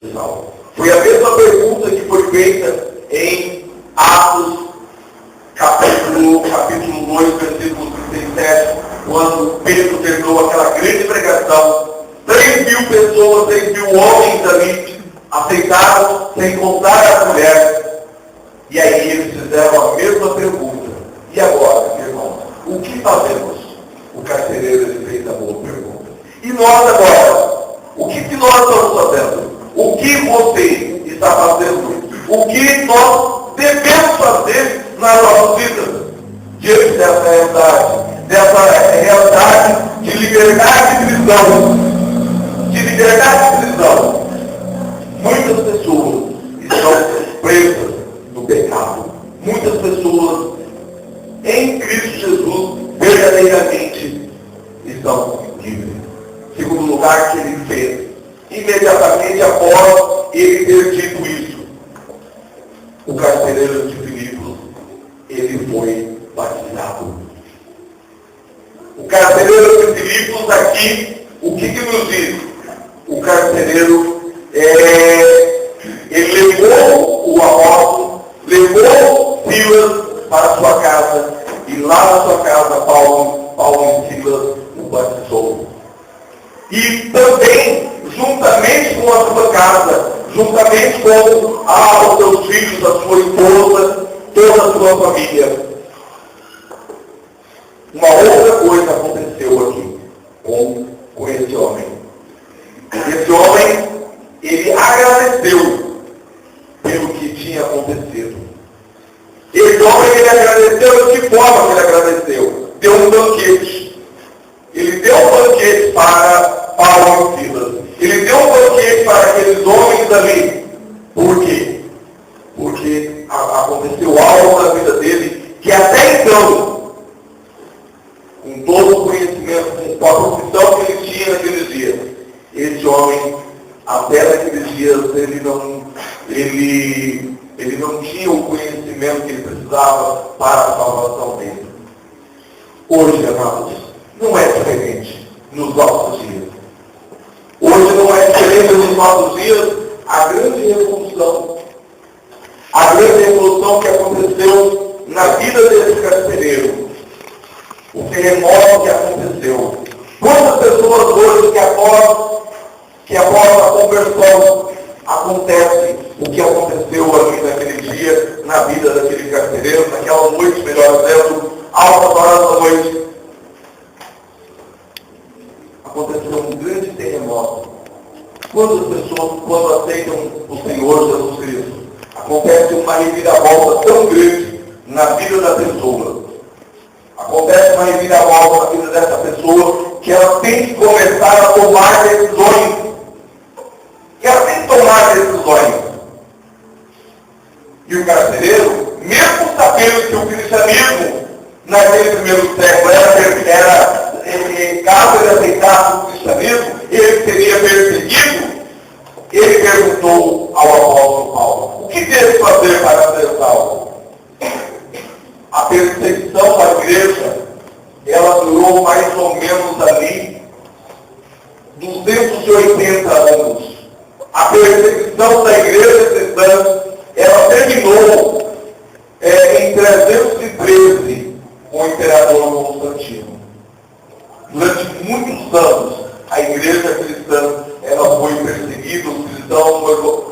Foi a mesma pergunta que foi feita em Atos, capítulo 2, versículo 37, quando Pedro terminou aquela grande pregação. 3.000 pessoas, 3.000 homens ali aceitaram, sem contar as mulheres. E aí eles fizeram a mesma pergunta. E agora, irmãos, o que fazemos? O carcereiro ele fez a boa pergunta. E nós agora? O que nós estamos fazendo? O que você está fazendo? O que nós devemos fazer nas nossas vidas? Diante dessa realidade de liberdade de prisão. De liberdade de prisão. Muitas pessoas estão presas no pecado. Muitas pessoas em Cristo Jesus verdadeiramente estão livres. Segundo lugar que ele fez, imediatamente após ele ter dito isso, o carcereiro de Filipos, ele foi batizado. O carcereiro de Filipos aqui, o que nos diz? O carcereiro, ele levou o apóstolo, levou Silas para sua casa, e lá na sua casa Paulo e Silas o batizou. E também, juntamente com a sua casa, juntamente com os seus filhos, a sua esposa, toda a sua família. Uma outra coisa aconteceu aqui com esse homem. Esse homem, ele agradeceu pelo que tinha acontecido. Esse homem, ele agradeceu de que forma que ele agradeceu? Deu um banquete. Ele deu um banquete para Paulo e Silas. Ele deu um banquete para aqueles homens ali. Por quê? Porque aconteceu algo na vida dele que até então, com todo o conhecimento, com a profissão que ele tinha naqueles dias, esse homem, até naqueles dias, ele não tinha o conhecimento que ele precisava para a salvação dele. Hoje, amados, não é diferente nos nossos dias. Hoje não é diferente nos nossos dias a grande revolução. A grande revolução que aconteceu na vida desse carcereiro. O terremoto que aconteceu. Quantas pessoas hoje que após a conversão acontece o que aconteceu ali naquele dia, na vida daquele carcereiro, naquela noite, melhor dizendo, altas horas da noite. Aconteceu um grande terremoto. Quantas pessoas, quando aceitam o Senhor Jesus Cristo, acontece uma reviravolta tão grande na vida da pessoa. Acontece uma reviravolta na vida dessa pessoa que ela tem que começar a tomar decisões. Que ela tem que tomar decisões. E o carcereiro, mesmo sabendo que o cristianismo, naquele primeiro século, caso ele aceitasse o cristianismo, ele seria perseguido, ele perguntou ao apóstolo Paulo, o que devo fazer para ser salvo? A perseguição da igreja, ela durou mais ou menos ali 280 anos. A perseguição da igreja cristã, ela terminou em 313 com o imperador Constantino. Durante muitos anos, a igreja cristã ela foi perseguida, os cristãos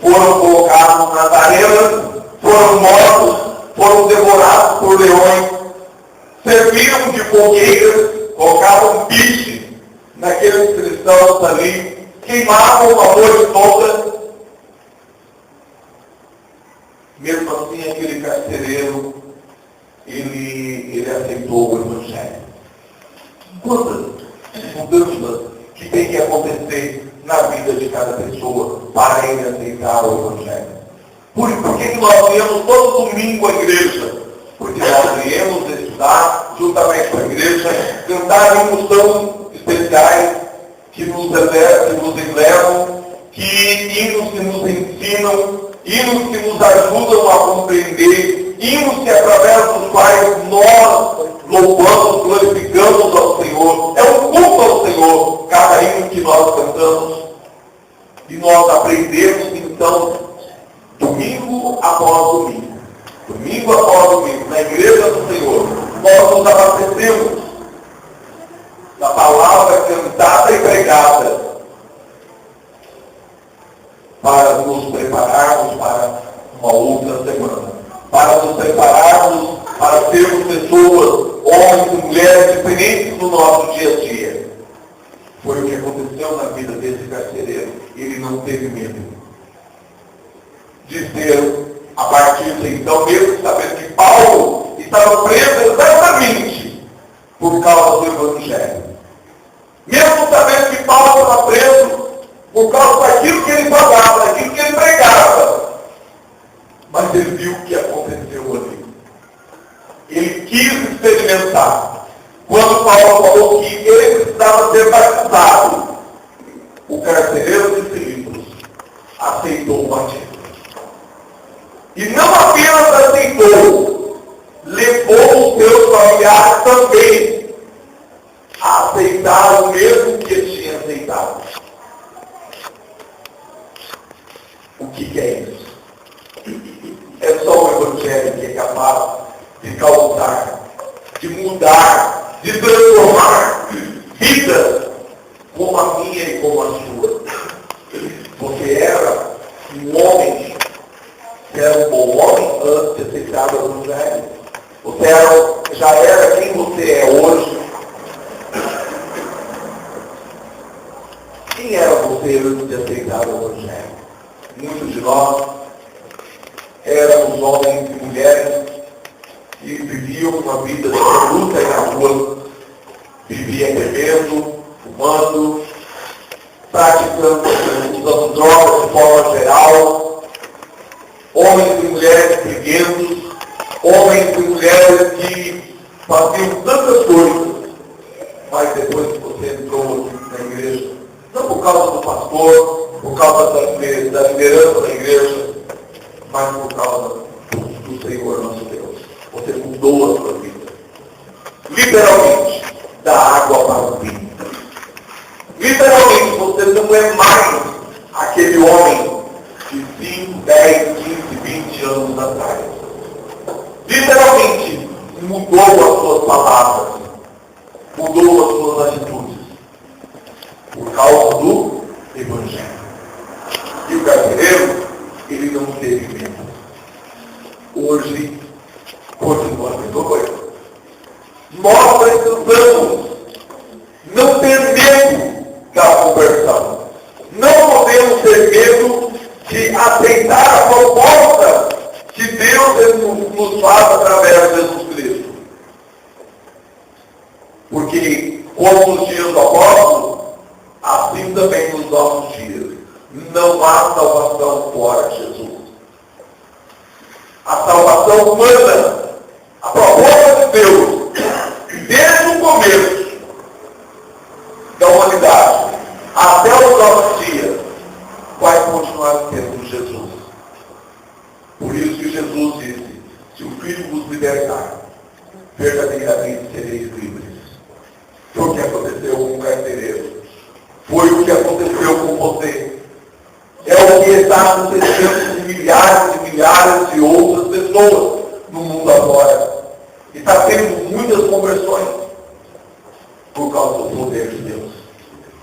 foram colocados nas arenas, foram mortos, foram devorados por leões, serviram de fogueiras, colocavam piche naqueles cristãos ali, queimavam a noite toda. Mesmo assim, aquele carcereiro, ele aceitou o Evangelho. Quantas mudanças que tem que acontecer na vida de cada pessoa para ele aceitar o Evangelho? Por que nós viemos todo domingo à igreja? Porque nós viemos estudar juntamente com a igreja, cantar hinos tão especiais que nos elevam, hinos que nos ensinam, hinos que nos ajudam a compreender, hinos que através dos quais nós louvamos, glorificamos ao Senhor. É um culto ao Senhor, cada hino que nós cantamos. E nós aprendemos Então, domingo após domingo, na igreja do Senhor, nós nos abastecemos da palavra cantada e pregada para nos prepararmos para uma outra semana, para nos prepararmos para sermos pessoas, homens e mulheres diferentes no nosso dia a dia. Foi o que aconteceu na vida desse carcereiro. Ele não teve medo de ser, a partir de então, mesmo sabendo que Paulo estava preso exatamente por causa do Evangelho. Mesmo sabendo que Paulo estava preso por causa daquilo que ele falava, daquilo que ele pregava. Mas ele viu o que aconteceu ali. Ele quis experimentar. Quando Paulo falou que ele precisava ser batizado, o carcereiro de Filipos aceitou o batismo. E não apenas aceitou, levou os seus familiares também a aceitar o mesmo que ele tinha aceitado. O que é isso? É só o Evangelho que é capaz de causar, de mudar, de transformar vidas como a minha e como a sua. Você era um homem, você era um bom homem antes de aceitar o Evangelho. Você já era quem você é hoje. Quem era você antes de aceitar o Evangelho? Muitos de nós éramos homens e mulheres que viviam uma vida de luta e na rua, viviam bebendo, fumando, praticando, usando drogas de forma geral, homens e mulheres briguentos, homens e mulheres que faziam tantas coisas, mas depois que você entrou na igreja, não por causa do pastor, por causa da liderança da igreja, mas por causa do Senhor nosso Deus. Você mudou a sua vida. Literalmente, da água para o vinho. Literalmente, você não é mais aquele homem de 5, 10, 15, 20 anos atrás. Literalmente, mudou as suas palavras, mudou as suas atitudes, por causa do Evangelho. E o carcereiro, ele não teve medo. Hoje, continua a mesma coisa. Nós precisamos não ter medo da conversão. Não podemos ter medo de aceitar a proposta que Deus nos faz através de Jesus Cristo. Porque, como nos dias do apóstolo, assim também nos nossos dias. Não há salvação fora de Jesus. A salvação humana, a proposta de Deus, desde o começo da humanidade até os nossos dias, vai continuar sendo Jesus. Por isso que Jesus disse: se o Filho vos libertar, verdadeiramente sereis livres. Foi o que aconteceu com o carcereiro. Foi o que aconteceu com você. É o que está acontecendo com milhares de outras pessoas no mundo agora. E está tendo muitas conversões por causa do poder de Deus.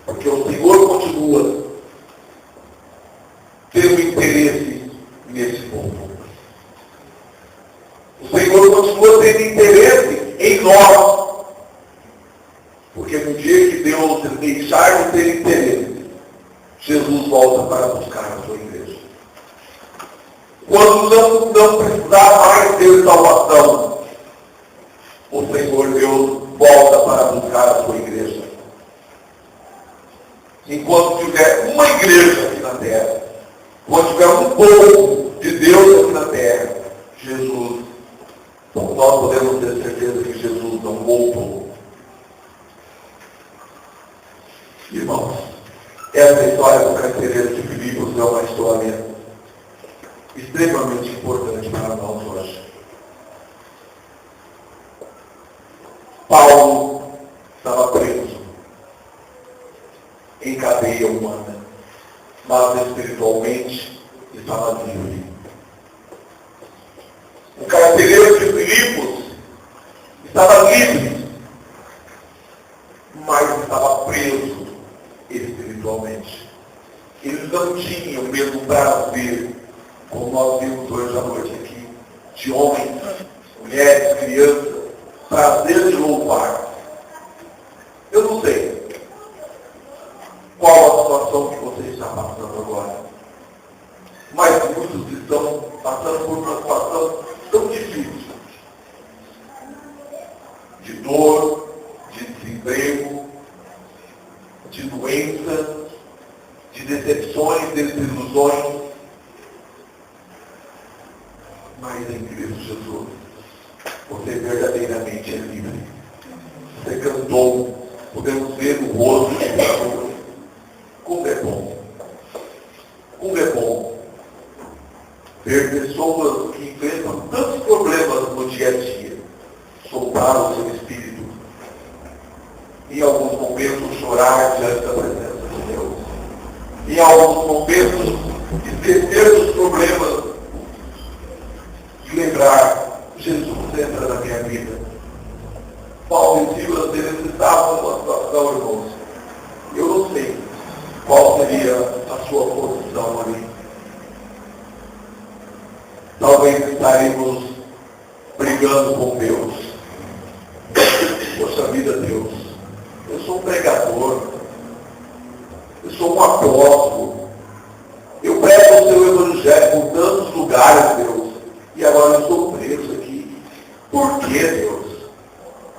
Porque o Senhor continua tendo interesse nesse povo. O Senhor continua tendo interesse em nós. Porque no dia que Deus deixar de ter interesse, Jesus volta para buscar a sua igreja. Quando não precisar mais ter salvação, o Senhor Deus volta para buscar a sua igreja. Enquanto tiver uma igreja aqui na terra, quando tiver um povo de Deus aqui na terra, Jesus, nós podemos ter certeza que Jesus não voltou. Irmãos, essa história do carcereiro de Filipos é uma história extremamente importante para nós hoje. Paulo estava preso em cadeia humana, mas espiritualmente estava livre. O carcereiro de Filipos estava livre, mas estava preso espiritualmente. Eles não tinham o mesmo prazer, como nós vimos hoje à noite aqui, de homens, mulheres, crianças, prazer de louvar. Eu não sei qual a situação que você está passando agora, mas muitos estão passando por uma situação tão difícil, de dor, de desemprego, de doença, de decepções, desilusões, mas em Cristo Jesus você verdadeiramente é livre. Você cantou, podemos ver o rosto de Jesus. Como é bom. Como é bom ver pessoas que enfrentam tantos problemas no dia a dia soltar o seu espírito e em alguns momentos chorar diante da presença de Deus. Em alguns momentos esquecer dos problemas e lembrar, Jesus entra na minha vida. Paulo e Silas, eles estavam numa situação, irmãos. Eu não sei qual seria a sua posição ali. Talvez estaremos brigando com Deus. Poxa vida, Deus, eu sou um pregador, eu sou um apóstolo, eu prego o seu evangelho por tantos lugares, Deus, e agora eu estou preso aqui. Por que, Deus?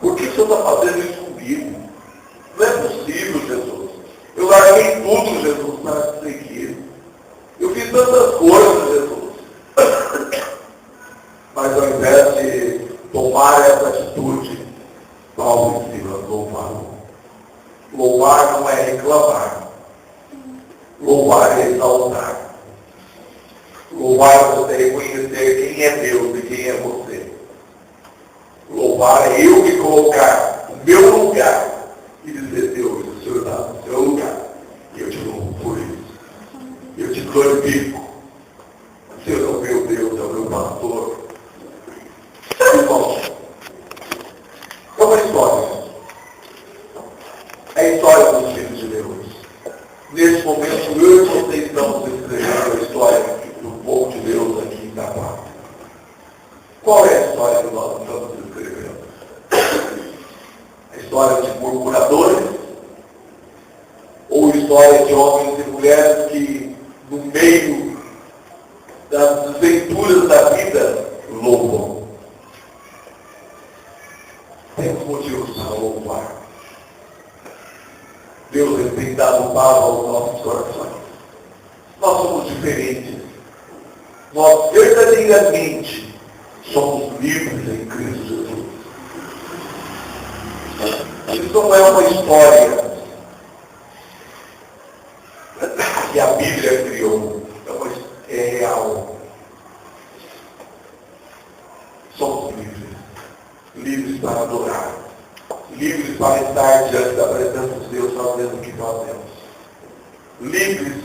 Por que o Senhor está fazendo isso comigo? Não é possível, Jesus. Eu larguei tudo, Jesus, para te seguir. Eu fiz tantas coisas, Jesus. Mas ao invés de tomar essa atitude, Paulo e Silas louvaram. Louvar não é reclamar. Louvar é exaltar. Louvar é você reconhecer quem é Deus e quem é você. Louvar é eu me colocar no meu lugar e dizer, Deus, o Senhor está no seu lugar. E eu te louvo por isso. Eu te glorifico. O Senhor é o meu Deus, é o meu pastor. Sabe, irmão? É uma história. É a história dos filhos de Deus. Nesse momento, eu e você estamos escrevendo a história do povo de Deus aqui em Itapá. Qual é a história que nós estamos escrevendo? A história de murmuradores? Ou história de homens e mulheres que, no meio das desventuras da vida, louvam? Temos motivos para louvar. Deus tem dado paz aos nossos corações. Nós somos diferentes. Nós verdadeiramente somos livres em Cristo Jesus. Isso não é uma história que a Bíblia criou. É real. Somos livres. Livres para adorar. Livres para estar diante da presença de Deus fazendo o que fazemos. Livres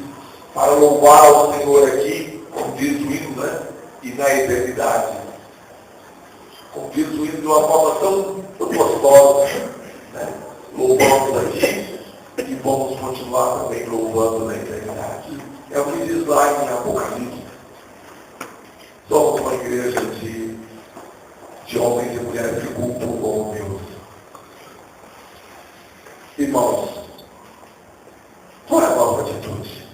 para louvar o Senhor aqui, como diz o hino, né? E na eternidade. Como diz o hino de uma forma tão gostosa. Né? Louvamos aqui e vamos continuar também louvando na eternidade. É o que diz lá em Apocalipse. Somos uma igreja de homens e mulheres que cultuam Deus. Irmãos, qual é a nossa atitude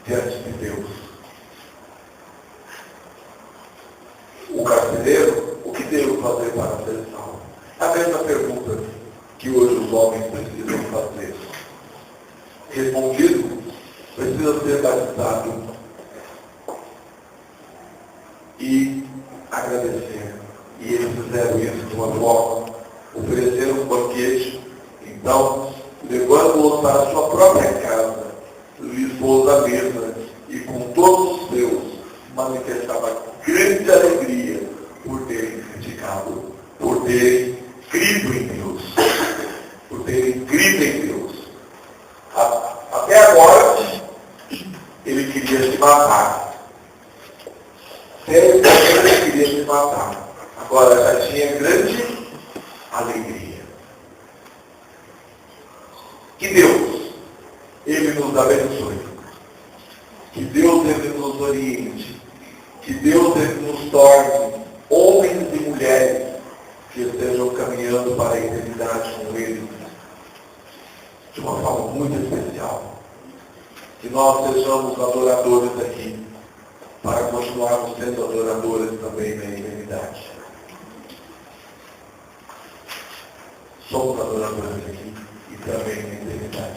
diante de Deus? O carcereiro, o que devo fazer para ser salvo? A mesma pergunta que hoje os homens precisam fazer. Respondido, precisa ser batizado e agradecer. E eles fizeram isso de uma forma, ofereceram um banquete. Então, levando-os para a sua própria casa, lhes pôs a mesa e com todos os seus manifestava grande alegria por terem criticado, por terem crido em Deus, por terem crido em Deus. Até agora, ele queria queria se matar. Sério, ele queria se matar. Agora já tinha grande alegria. Que Deus, Ele nos abençoe. Que Deus, Ele nos oriente. Que Deus, Ele nos torne homens e mulheres que estejam caminhando para a eternidade com Ele de uma forma muito especial. Que nós sejamos adoradores aqui, para continuarmos sendo adoradores também na eternidade. Somos adoradores aqui.